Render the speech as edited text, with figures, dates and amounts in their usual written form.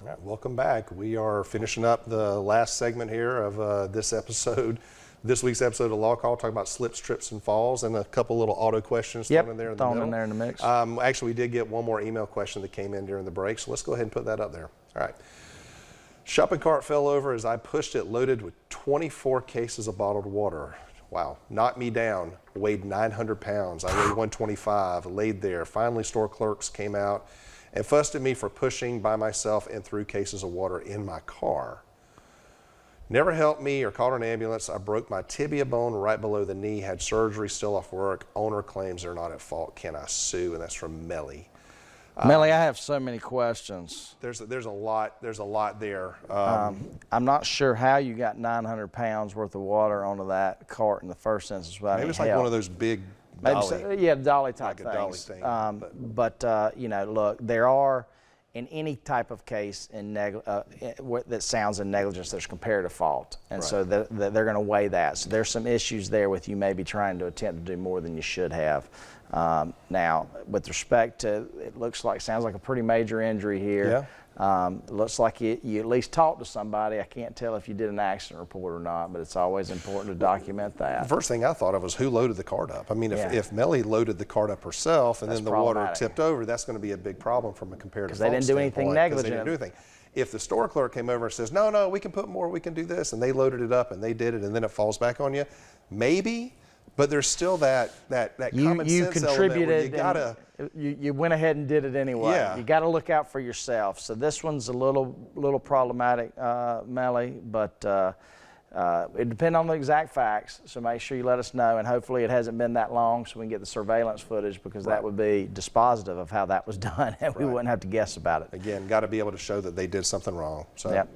All right, welcome back. We are finishing up the last segment here of this week's episode of LawCall, talking about slips, trips, and falls, and a couple little auto questions thrown in there in the middle. In there in the mix. Actually, we did get one more email question that came in during the break, so let's go ahead and put that up there. All right. Shopping cart fell over as I pushed it loaded with 24 cases of bottled water. Wow, knocked me down, weighed 900 pounds. I weighed 125, laid there. Finally, store clerks came out and fussed at me for pushing by myself and threw cases of water in my car. Never helped me or called an ambulance. I broke my tibia bone right below the knee, had surgery, still off work. Owner claims they're not at fault. Can I sue? And that's from Melly. Melly, I have so many questions. There's a lot there. I'm not sure how you got 900 pounds worth of water onto that cart in the first instance. Maybe it's like one of those big dolly. Yeah, dolly type like things. A dolly thing. You know, look, there are, in any type of case that sounds in negligence, there's comparative fault. And so they're going to weigh that. So there's some issues there with you maybe trying to attempt to do more than you should have. Now, with respect to, sounds like a pretty major injury here. Yeah. Looks like you at least talked to somebody. I can't tell if you did an accident report or not, but it's always important to document that. The first thing I thought of was who loaded the cart up. I mean, if Melly loaded the cart up herself and then the water tipped over, that's going to be a big problem from a comparative fault standpoint. Because they didn't do anything negligent. They didn't do anything. If the store clerk came over and says, no, we can put more, we can do this, and they loaded it up and they did it, and then it falls back on you, maybe. But there's still that common sense element where you gotta. You went ahead and did it anyway. Yeah. You got to look out for yourself. So this one's a little problematic, Melly, but it depends on the exact facts. So make sure you let us know, and hopefully it hasn't been that long, so we can get the surveillance footage, because that would be dispositive of how that was done, and we wouldn't have to guess about it. Again, got to be able to show that they did something wrong. So. Yep.